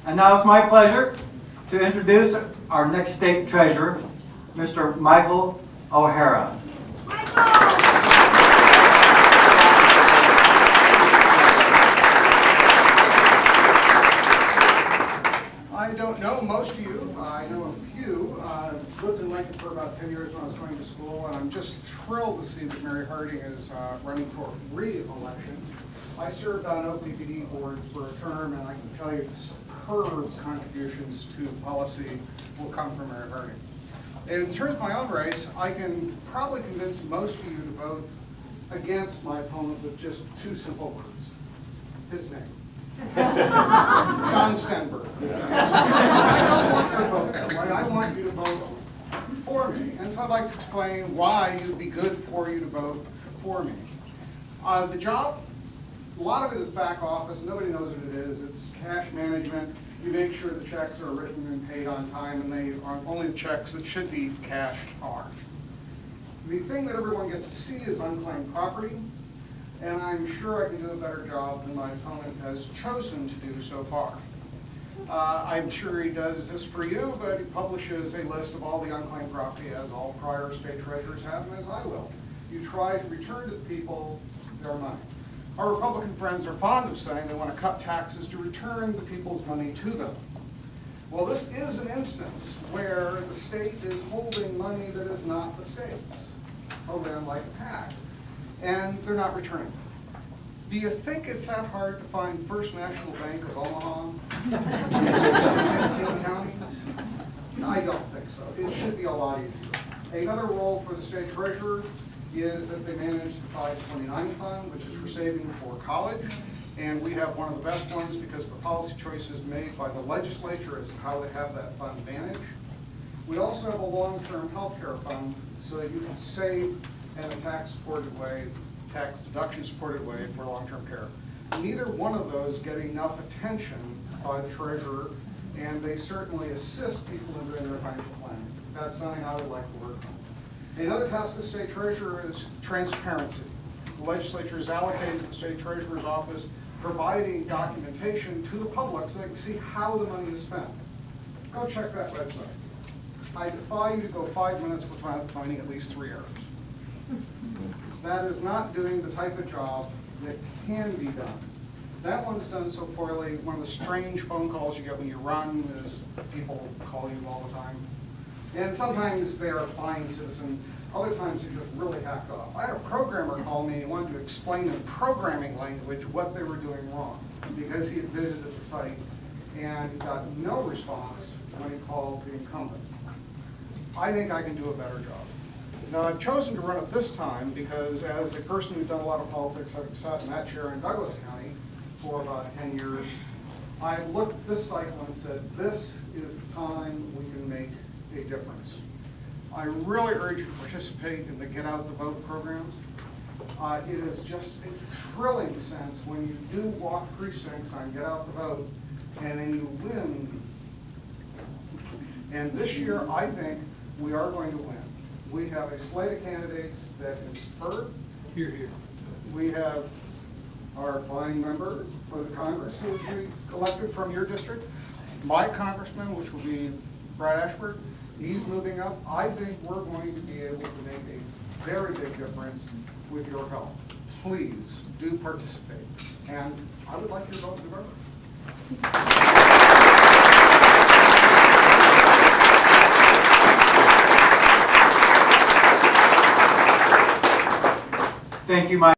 And now it's my pleasure to introduce our next state treasurer, Mr. Michael O'Hara. I don't know most of you. I know a few. I've lived in Lincoln for about 10 years when I was going to school, and I'm just thrilled to see that Mary Harding is running for re-election. I served on OPPD boards for a term, and I can tell you superb contributions to policy will come from Mary Harding. In terms of my own race, I can probably convince most of you to vote against my opponent with just two simple words: his name. John Stenberg. I don't want you to vote that way. I want you to vote for me. And so I'd like to explain why it would be good for you to vote for me. The job, a lot of it is back office. Nobody knows what it is. It's cash management. You make sure the checks are written and paid on time, and they are only the checks that should be cashed are. The thing that everyone gets to see is unclaimed property. And I'm sure I can do a better job than my opponent has chosen to do so far. I'm sure he does this for you, but he publishes a list of all the unclaimed property, as all prior state treasurers have, and as I will. You try to return to the people their money. Our Republican friends are fond of saying they want to cut taxes to return the people's money to them. Well, this is an instance where the state is holding money that is not the state's, holding it like a pact, and they're not returning. Do you think it's that hard to find First National Bank of Omaha in 15 counties? I don't think so. It should be a lot easier. Another role for the state treasurer is that they manage the 529 fund, which is for saving for college. And we have one of the best ones because the policy choices made by the legislature as to how to have that fund managed. We also have a long-term health care fund so that you can save in a tax-supported way, tax deduction-supported way for long-term care. Neither one of those get enough attention by the treasurer, and they certainly assist people in doing their financial planning. That's something I would like to work on. Another task of the state treasurer is transparency. The legislature has allocated to the state treasurer's office providing documentation to the public so they can see how the money is spent. Go check that website. I defy you to go 5 minutes without finding at least 3 errors. That is not doing the type of job that can be done. That one's done so poorly. One of the strange phone calls you get when you run is people call you all the time. And sometimes they're a fine citizen. Other times they're just really hacked off. I had a programmer call me and wanted to explain in programming language what they were doing wrong because he had visited the site and got no response when he called the incumbent. I think I can do a better job. Now, I've chosen to run it this time because as a person who's done a lot of politics, having sat in that chair in Douglas County for about 10 years, I looked at this cycle and said, this is the time we can make a difference. I really urge you to participate in the Get Out the Vote program. It is just a thrilling sense when you do walk precincts on Get Out the Vote and then you win. And this year, I think we are going to win. We have a slate of candidates that is superb. Here, here. We have our fine member for the Congress who will be elected from your district. My congressman, which will be Brad Ashford, he's moving up. I think we're going to be able to make a very big difference with your help. Please do participate. And I would like your vote to vote. Thank you, Mike.